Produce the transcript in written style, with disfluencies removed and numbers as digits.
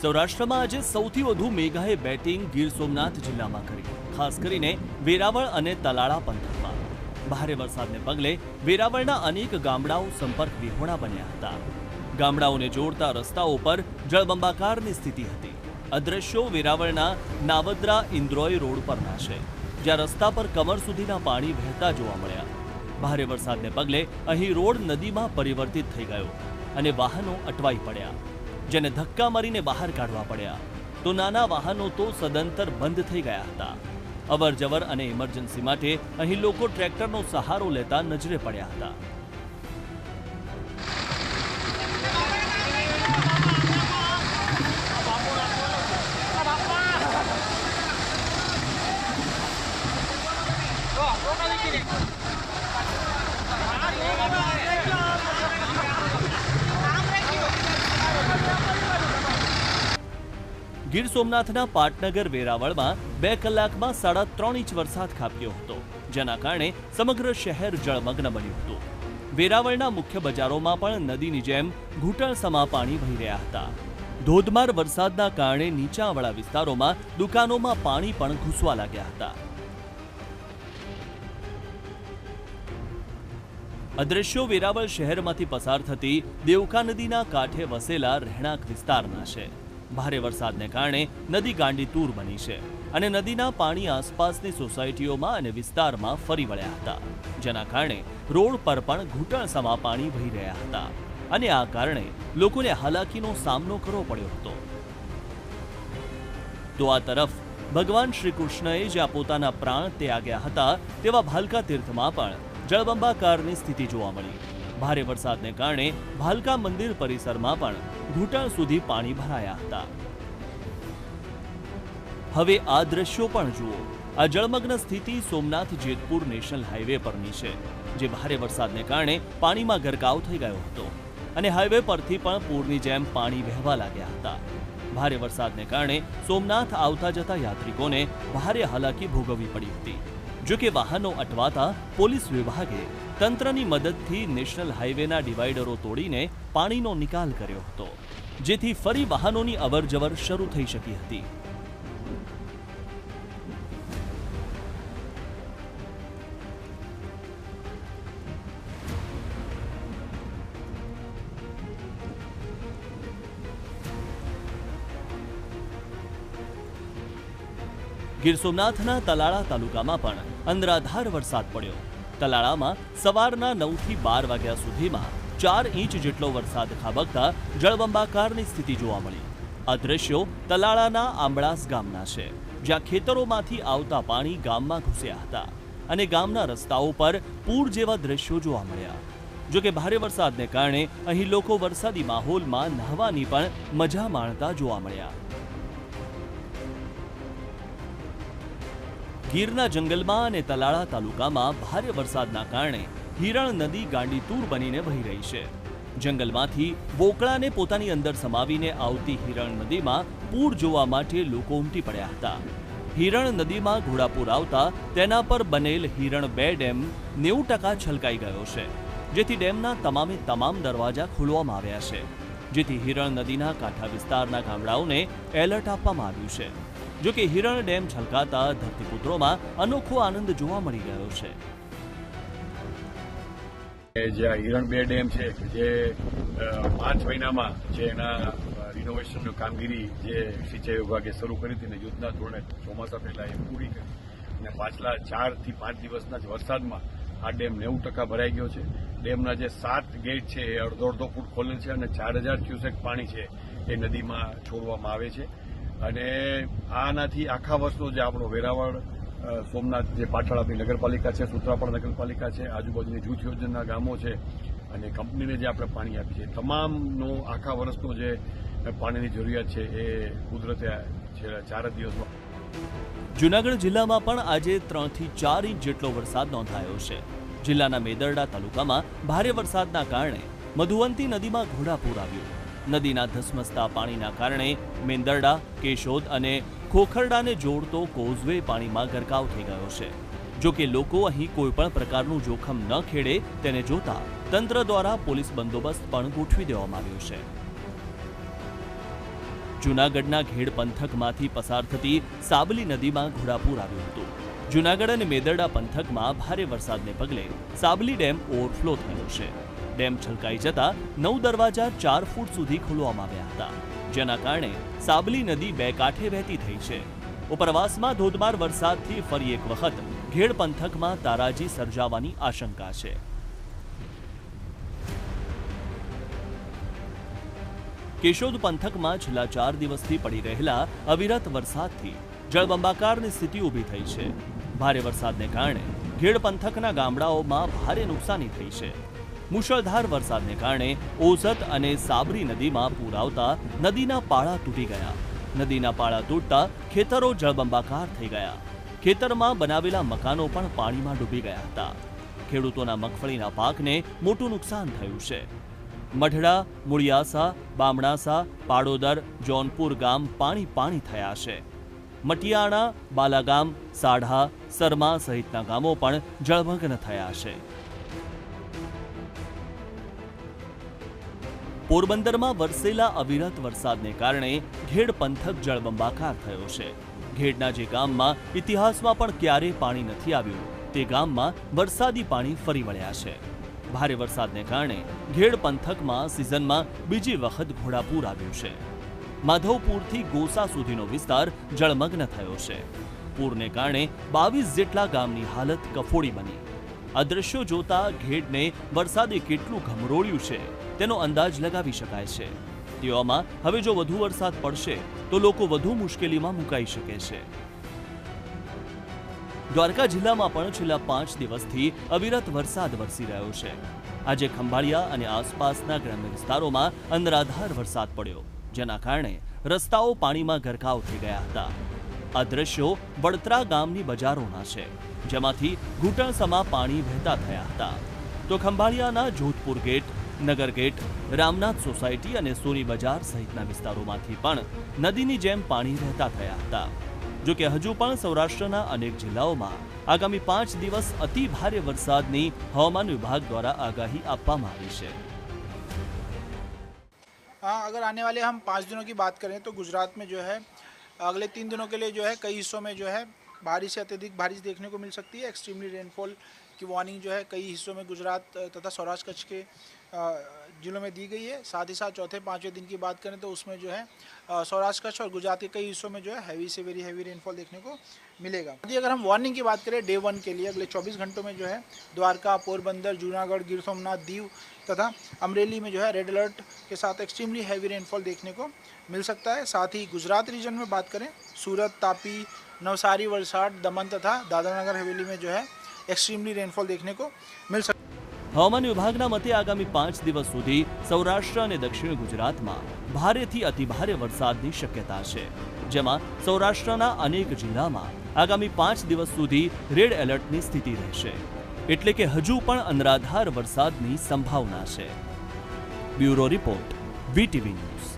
સૌરાષ્ટ્રમાં આજે સૌથી વધુ મેઘાએ બેટિંગ ગીર સોમનાથ જિલ્લામાં કરી, ખાસ કરીને વેરાવળ અને તલાળા પંથકમાં. ભારે વરસાદને પગલે વેરાવળના અનેક ગામડાઓ સંપર્ક વિહોણા બન્યા હતા. ગામડાઓને જોડતા રસ્તાઓ પર જળબંબાકારની સ્થિતિ હતી. અદ્રશ્યો વેરાવળના નાવદ્રા ઇન્દ્રોય રોડ પરના છે, જ્યાં રસ્તા પર કમર સુધીના પાણી વહેતા જોવા મળ્યા. ભારે વરસાદને પગલે અહીં રોડ નદીમાં પરિવર્તિત થઈ ગયો અને વાહનો અટવાઈ પડ્યા, જેને ધક્કા મારીને બહાર કાઢવા પડ્યા. તો નાના વાહનો તો સદંતર બંધ થઈ ગયા હતા. અવરજવર અને ઇમરજન્સી માટે અહીં લોકો ટ્રેક્ટરનો સહારો લેતા નજરે પડ્યા હતા. ગીર સોમનાથના પાટનગર વેરાવળમાં 2 કલાકમાં 3.5 ઇંચ વરસાદ ખાબક્યો હતો, જેના કારણે સમગ્ર શહેર જળમગ્ન બન્યું હતું. વેરાવળના મુખ્ય બજારોમાં પણ નદીની જેમ ઘૂંટણસમા પાણી વહી રહ્યા હતા. ધોધમાર વરસાદના કારણે નીચાણવાળા વિસ્તારોમાં દુકાનોમાં પાણી પણ ઘૂસવા લાગ્યા હતા. અદ્રશ્યો વેરાવળ શહેરમાંથી પસાર થતી દેવકા નદીના કાંઠે વસેલા રહેણાંક વિસ્તારના છે. ભારે વરસાદને કારણે નદી ગાંડીતૂર બની છે અને નદીના પાણી આસપાસની સોસાયટીઓમાં અને વિસ્તારમાં ફરી વળ્યા હતા, જેના કારણે રોડ પર પણ ઘૂંટણસમા પાણી વહી રહ્યા હતા અને આ કારણે લોકોને હાલાકીનો સામનો કરવો પડ્યો હતો. તો આ તરફ ભગવાન શ્રી કૃષ્ણએ જ્યાં પોતાના પ્રાણ ત્યાગ્યા હતા તેવા ભાલકા તીર્થમાં પણ જળબંબાકારની સ્થિતિ જોવા મળી. ભારે વરસાદને કારણે ભાલકા મંદિર પરિસરમાં પણ ઘૂંટણ સુધી પાણી ભરાયા હતા. હવે આ દ્રશ્યો પણ જુઓ. આ જળમગ્ન સ્થિતિ સોમનાથ જેતપુર નેશનલ હાઈવે પરની છે, જે ભારે વરસાદને કારણે પાણીમાં ગરકાવ થઈ ગયો હતો અને હાઈવે પરથી પણ પૂરની જેમ પાણી વહેવા લાગ્યા હતા. ભારે વરસાદને કારણે સોમનાથ આવતા જતા યાત્રિકોને ભારે હાલાકી ભોગવવી પડી હતી. જો કે વાહનો અટવાતા પોલીસ વિભાગે તંત્રની મદદથી નેશનલ હાઈવેના ડિવાઈડરો તોડીને પાણીનો નિકાલ કર્યો હતો, જેથી ફરી વાહનોની અવરજવર શરૂ થઈ શકી હતી. ગીર સોમનાથના તલાળા તાલુકામાં પણ અંધરાધાર વરસાદ પડ્યો. તલાળામાં સવારના 9 થી 12 વાગ્યા સુધીમાં 4 ઇંચ જેટલો વરસાદ ખાબકતા જળબંબાકારની સ્થિતિ જોવા મળી. આ દ્રશ્યો તલાળાના આંબળાસ ગામના છે, જ્યાં ખેતરોમાંથી આવતા પાણી ગામમાં ઘૂસ્યા હતા અને ગામના રસ્તાઓ પર પૂર જેવા દ્રશ્યો જોવા મળ્યા. જો કે ભારે વરસાદને કારણે અહીં લોકો વરસાદી માહોલમાં નહાવાની પણ મજા માણતા જોવા મળ્યા. ગીરના જંગલમાં અને તલાળા તાલુકામાં ભારે વરસાદના કારણે હિરણ નદી ગાંડીતૂર બનીને વહી રહી છે. જંગલમાંથી વોકળાને પોતાની અંદર સમાવીને આવતી હિરણ નદીમાં પૂર જોવા માટે લોકો ઉમટી પડ્યા હતા. હિરણ નદીમાં ઘોડાપૂર આવતા તેના પર બનેલ હિરણ 2 ડેમ 90% છલકાઈ ગયો છે, જેથી ડેમના તમામે તમામ દરવાજા ખોલવામાં આવ્યા છે, જેથી હિરણ નદીના કાંઠા વિસ્તારના ગામડાઓને એલર્ટ આપવામાં આવ્યું છે. જો કે હિરણ ડેમ છલકાતા ધરતીપુત્રોમાં અનોખો આનંદ જોવા મળી ગયો છે. જે હિરણ 2 ડેમ છે, જે માર્ચ મહિનામાં જે એના રિનોવેશનની કામગીરી જે સિંચાઈ વિભાગે શરૂ કરી હતી અને યુદ્ધના ધોરણે ચોમાસા પહેલા એ પૂરી કરી અને પાછલા 4 થી 5 દિવસના જ વરસાદમાં આ ડેમ 90% ભરાઈ ગયો છે. ડેમના જે 7 ગેટ છે એ અડધો ફૂટ ખોલેલ છે અને 4000 ક્યુસેક પાણી છે એ નદીમાં છોડવામાં આવે છે. અને આનાથી આખા વર્ષનો જે આપણો વેરાવળ સોમનાથ જે પાટણ નગરપાલિકા છે, સૂત્રાપાડા નગરપાલિકા છે, આજુબાજુની જૂથ યોજનાના ગામો છે અને કંપનીને જે આપણે પાણી આપીએ છીએ, તમામનો આખા વર્ષનો જે પાણીની જરૂરિયાત છે એ કુદરતે છેલ્લા 4 દિવસમાં. જૂનાગઢ જિલ્લામાં પણ આજે 3 થી 4 ઇંચ જેટલો વરસાદ નોંધાયો છે. જિલ્લાના મેદરડા તાલુકામાં ભારે વરસાદના કારણે મધુવંતી નદીમાં ઘોડાપૂર આવ્યું. નદીના ધસમસતા પાણીના કારણે મેંદરડા, કેશોદ અને ખોખરડાને જોડતો કોઝવે પાણીમાં ગરકાવ થઈ ગયો છે. જો કે લોકો અહીં કોઈપણ પ્રકારનું જોખમ ન ખેડે તેને જોતા તંત્ર દ્વારા પોલીસ બંદોબસ્ત પણ ગોઠવી દેવામાં આવ્યો છે. જૂનાગઢના ઘેડ પંથકમાંથી પસાર થતી સાબલી નદીમાં ઘોડાપૂર આવ્યું હતું. જૂનાગઢ અને મેદરડા પંથકમાં ભારે વરસાદને પગલે સાબલી ડેમ ઓવરફ્લો થયો છે. ડેમ છલકાઈ જતા 9 દરવાજા 4 ફૂટ સુધી ખોલવામાં આવ્યા હતા, જેના કારણે સાબલી નદી બે કાંઠે વહેતી થઈ છે. ઉપરવાસમાં ધોધમાર વરસાદથી ફરી એક વખત ઘેડ પંથકમાં તારાજી સર્જાવાની આશંકા છે. કેશોદ પંથકમાં છેલ્લા 4 દિવસથી પડી રહેલા અવિરત વરસાદથી જળબંબાકારની સ્થિતિ ઊભી થઈ છે. ભારે વરસાદને કારણે ઘેડ પંથકના ગામડાઓમાં ભારે નુકસાની થઈ છે. મુશળધાર વરસાદને કારણે ઓઝત અને સાબરી નદીમાં પૂર આવતા નદીના પાળા તૂટી ગયા. નદીના પાળા તૂટતા ખેતરો જળબંબાકાર થઈ ગયા. ખેતરમાં બનાવેલા મકાનો પણ પાણીમાં ડૂબી ગયા હતા. ખેડૂતોના મગફળીના પાકને મોટું નુકસાન થયું છે. મઢડા, મુળિયાસા, બામણાસા, પાડોદર, જોનપુર ગામ પાણી થયા છે. મટિયાણા, બાલાગામ, સાઢા, સરમા સહિતના ગામો પણ જળમગ્ન થયા છે. પોરબંદરમાં વરસેલા અવિરત વરસાદને કારણે ઘેડ પંથક જળબંબાકાર થયો છે. ઘેડના જે ગામમાં ઇતિહાસમાં પણ ક્યારેય પાણી નથી આવ્યું, તે ગામમાં વરસાદી પાણી ફરી વળ્યા છે. ભારે વરસાદને કારણે ઘેડ પંથકમાં સિઝનમાં બીજી વખત ઘોડાપૂર આવ્યું છે. માધવપુરથી ગોસા સુધીનો વિસ્તાર જળમગ્ન થયો છે. પૂરને કારણે 22 જેટલા ગામની હાલત કફોડી બની. આ દ્રશ્યો જોતા ઘેડને વરસાદે કેટલું ઘમરોળ્યું છે તેનો અંદાજ લગાવી શકાય છે. તેવામાં હવે જો વધુ વરસાદ પડશે તો લોકો વધુ મુશ્કેલીમાં મુકાઈ શકે છે. દ્વારકા જિલ્લામાં પણ છેલ્લા 5 દિવસથી અવિરત વરસાદ વરસી રહ્યો છે. આજે ખંભાળિયા અને આસપાસના ગ્રામ્ય વિસ્તારોમાં અનરાધાર વરસાદ પડ્યો, જેના કારણે રસ્તાઓ પાણીમાં ગરકાવ થઈ ગયા હતા. આ દ્રશ્યો વડતરા ગામની બજારોના છે, જેમાંથી ઘૂંટણસમા પાણી વહેતા થયા હતા. તો ખંભાળિયાના જોધપુર ગેટ, નગર ગેટ, રામનાથ સોસાયટી અને સોની બજાર સહિતના વિસ્તારોમાંથી પણ નદીની જેમ પાણી વહેતા થયા હતા. જો કે હજુ પણ સૌરાષ્ટ્રના અનેક જિલ્લાઓમાં આગામી 5 દિવસ અતિ ભારે વરસાદની હવામાન વિભાગ દ્વારા આગાહી આપવામાં આવી છે. अगर आने वाले हम 5 दिनों की बात करें तो गुजरात में जो है अगले 3 दिनों के लिए जो है कई हिस्सों में जो है बारिश से अत्यधिक बारिश देखने को मिल सकती है. एक्सट्रीमली रेनफॉल की वार्निंग जो है कई हिस्सों में गुजरात तथा सौराष्ट्र कच्छ के जिलों में दी गई है. साथ ही साथ चौथे 5वें दिन की बात करें तो उसमें जो है सौराष्ट्र कच्छ और गुजरात के कई हिस्सों में जो है हैवी से वेरी हैवी रेनफॉल देखने को मिलेगा. यदि अगर हम वार्निंग की बात करें डे 1 के लिए अगले 24 घंटों में जो है द्वारका, पोरबंदर, जूनागढ़, गिर सोमनाथ, दीव तथा अमरेली में जो है रेड अलर्ट के साथ एक्सट्रीमली हैवी रेनफॉल देखने को मिल सकता है. साथ ही गुजरात रीजन में बात करें सूरत, तापी, नवसारी, वलसाड, दमन तथा दादरा नगर हवेली में जो है एक्सट्रीमली रेनफॉल देखने को मिल सकता है. હવામાન વિભાગના મતે આગામી 5 દિવસ સુધી સૌરાષ્ટ્ર અને દક્ષિણ ગુજરાતમાં ભારેથી અતિભારે વરસાદની શક્યતા છે, જેમાં સૌરાષ્ટ્રના અનેક જિલ્લામાં આગામી 5 દિવસ સુધી રેડ એલર્ટની સ્થિતિ રહેશે. એટલે કે હજુ પણ અનરાધાર વરસાદની સંભાવના છે. Bureau report, VTV news.